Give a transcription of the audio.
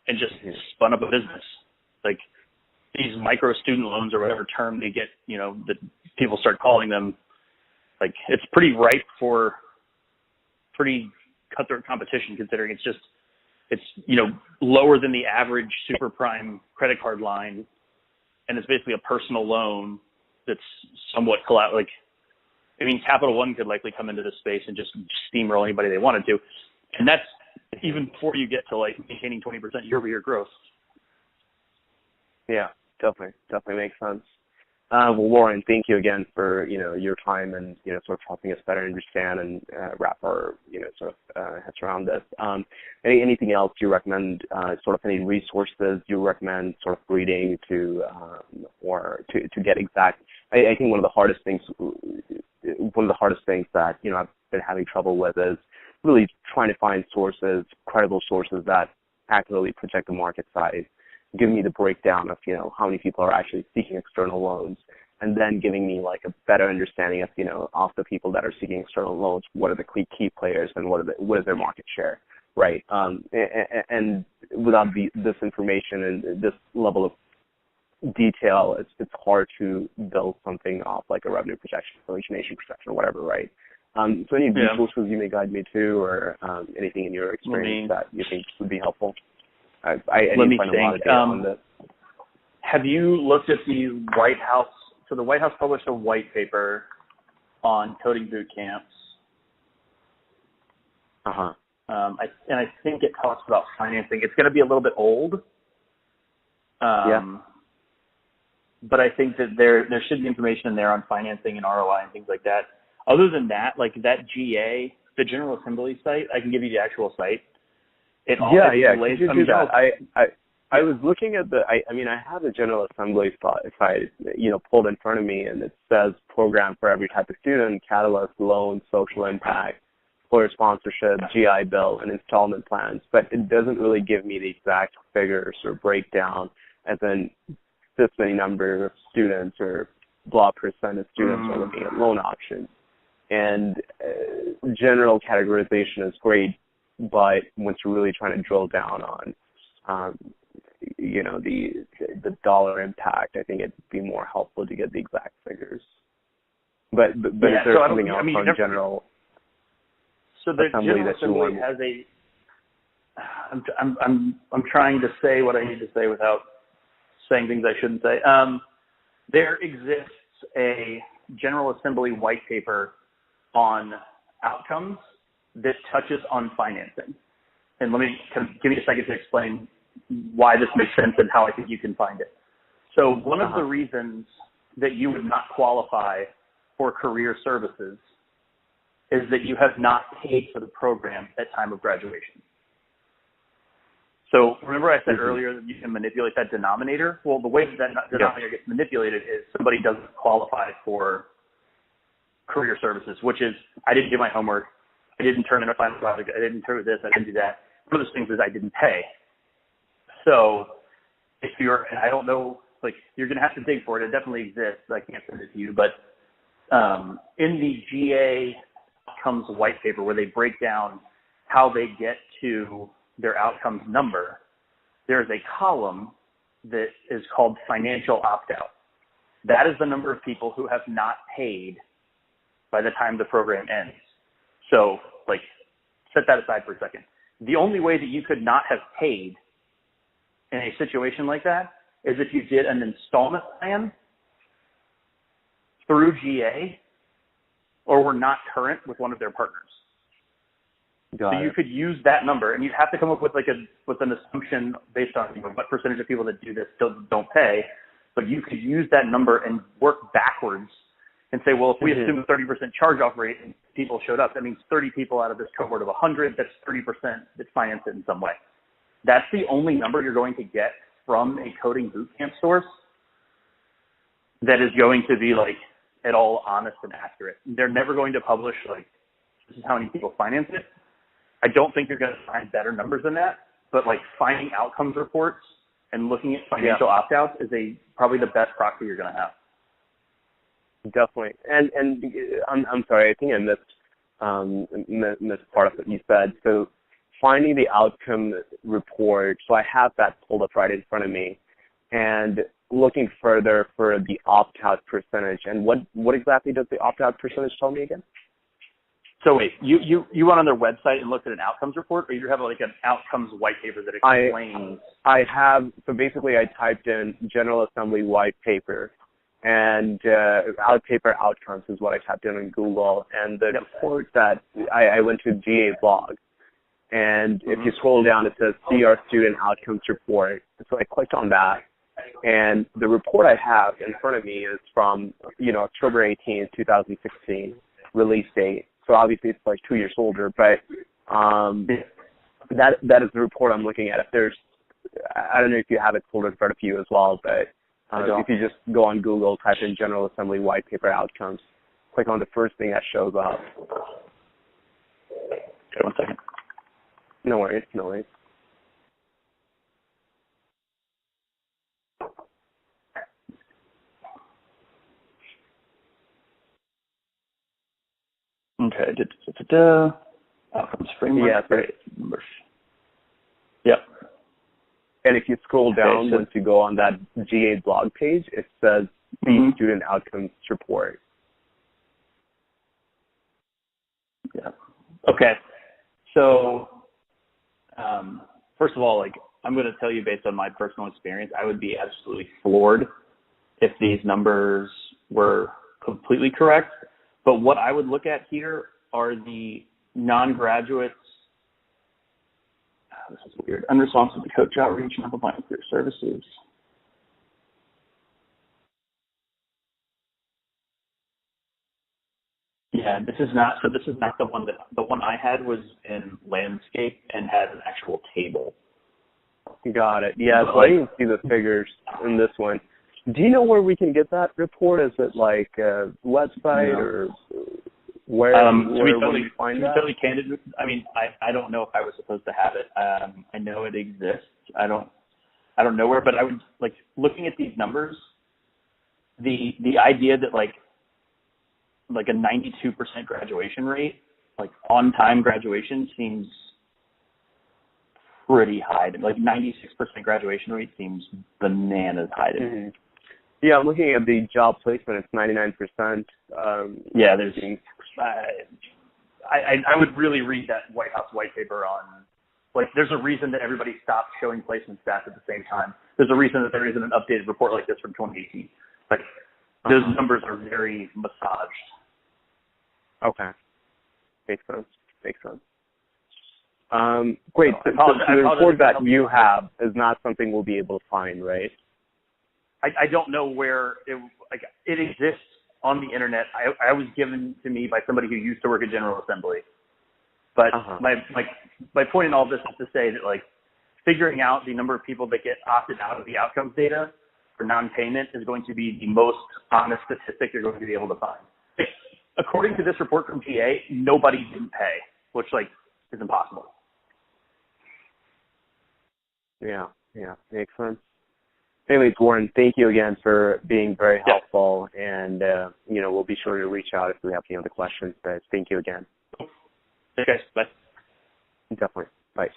and just spun up a business. Like these micro student loans or whatever term they get, that people start calling them, like it's pretty ripe for pretty cutthroat competition, considering it's lower than the average super prime credit card line, and it's basically a personal loan that's somewhat Capital One could likely come into this space and just steamroll anybody they wanted to, and that's even before you get to like maintaining 20% year-over-year growth. Yeah, definitely makes sense. Well, Warren, thank you again for your time and sort of helping us better understand and wrap our heads around this. Anything else you recommend? Sort of any resources you recommend sort of reading to get exact? I think one of the hardest things that I've been having trouble with is really trying to find credible sources that accurately project the market size, giving me the breakdown of, how many people are actually seeking external loans, and then giving me like a better understanding of, of the people that are seeking external loans, what are the key players and what is their market share, right? And without this information and this level of detail, it's hard to build something off like a revenue projection, origination projection, or whatever, right? So any resources you may guide me to, or anything in your experience that you think would be helpful? I Let me find think. a lot of data on this. Have you looked at the White House? So the White House published a white paper on coding boot camps. And I think it talks about financing. It's going to be a little bit old. But I think that there should be information in there on financing and ROI and things like that. Other than that, like that GA, the General Assembly site, I can give you the actual site. Could you do that? I was looking at I have the General Assembly site, pulled in front of me, and it says program for every type of student, catalyst, loan, social impact, employer sponsorship, GI Bill, and installment plans. But it doesn't really give me the exact figures or breakdown as in this many number of students or blah percent of students are looking at loan options. And general categorization is great, but once you're really trying to drill down on, the dollar impact, I think it'd be more helpful to get the exact figures. But is there something else on general? So the General Assembly has I'm trying to say what I need to say without saying things I shouldn't say. There exists a General Assembly white paper on outcomes that touches on financing. And let me give me a second to explain why this makes sense and how I think you can find it. So one of the reasons that you would not qualify for career services is that you have not paid for the program at time of graduation. So remember I said earlier that you can manipulate that denominator? Well, the way that denominator gets manipulated is somebody doesn't qualify for career services, which is I didn't do my homework, I didn't turn in a final project, I didn't do this, I didn't do that. One of those things is I didn't pay. So if and I don't know, like you're going to have to dig for it. It definitely exists. I can't send it to you. But in the GA outcomes white paper where they break down how they get to their outcomes number, there's a column that is called financial opt-out. That is the number of people who have not paid by the time the program ends. So, like, set that aside for a second. The only way that you could not have paid in a situation like that is if you did an installment plan through GA or were not current with one of their partners. You could use that number, and you'd have to come up with an assumption based on what percentage of people that do this still don't pay. But you could use that number and work backwards and say, well, if we assume a 30% charge-off rate and people showed up, that means 30 people out of this cohort of 100, that's 30% that financed it in some way. That's the only number you're going to get from a coding bootcamp source that is going to be like at all honest and accurate. They're never going to publish like, this is how many people finance it. I don't think you're going to find better numbers than that, but like finding outcomes reports and looking at financial opt-outs is probably the best proxy you're going to have. Definitely. And I'm sorry, I think I missed part of what you said. So finding the outcome report, so I have that pulled up right in front of me, and looking further for the opt-out percentage. And what exactly does the opt-out percentage tell me again? So wait, you went on their website and looked at an outcomes report, or you have like an outcomes white paper that explains? I have, so basically I typed in General Assembly white paper, and out paper outcomes is what I typed in Google, and the report that I went to GA blog, and if you scroll down, it says CR Student Outcomes Report. So I clicked on that, and the report I have in front of me is from, October 18, 2016, release date. So obviously it's like 2 years older, but that is the report I'm looking at. If there's, I don't know if you have it pulled in front of you as well, but if you just go on Google, type in General Assembly white paper outcomes, click on the first thing that shows up. Okay, 1 second. No worries, no worries. Okay, outcomes framework. Yeah, right. Yep. And if you scroll down, Okay, so, once you go on that GA blog page, it says the Student Outcomes Report. Yeah. Okay. So, first of all, I'm going to tell you based on my personal experience, I would be absolutely floored if these numbers were completely correct. But what I would look at here are the non-graduates. This is weird. Unresponsive to coach outreach and amplifying career services. Yeah, this is not the one the one I had was in landscape and had an actual table. Got it. Yeah, so I didn't see the figures in this one. Do you know where we can get that report? Is it like a website or where will we find that? To be totally candid, I mean, I don't know if I was supposed to have it. I know it exists. I don't know where, but I would looking at these numbers, the idea that like a 92% graduation rate, on-time graduation seems pretty high. 96% graduation rate seems bananas high to me. Mm-hmm. Yeah, I'm looking at the job placement. It's 99%. Yeah, there's. I would really read that White House white paper on. There's a reason that everybody stopped showing placement stats at the same time. There's a reason that there isn't an updated report like this from 2018. Those numbers are very massaged. Okay. Makes sense. Great. So the report that you have is not something we'll be able to find, right? I don't know where it exists on the internet. I was given to me by somebody who used to work at General Assembly. But my point in all this is to say that figuring out the number of people that get opted out of the outcomes data for non-payment is going to be the most honest statistic you're going to be able to find. According to this report from GA, nobody didn't pay, which is impossible. Yeah, makes sense. Anyways, Warren, thank you again for being very helpful, and we'll be sure to reach out if we have any other questions. But thank you again. Okay, bye. Definitely. Bye.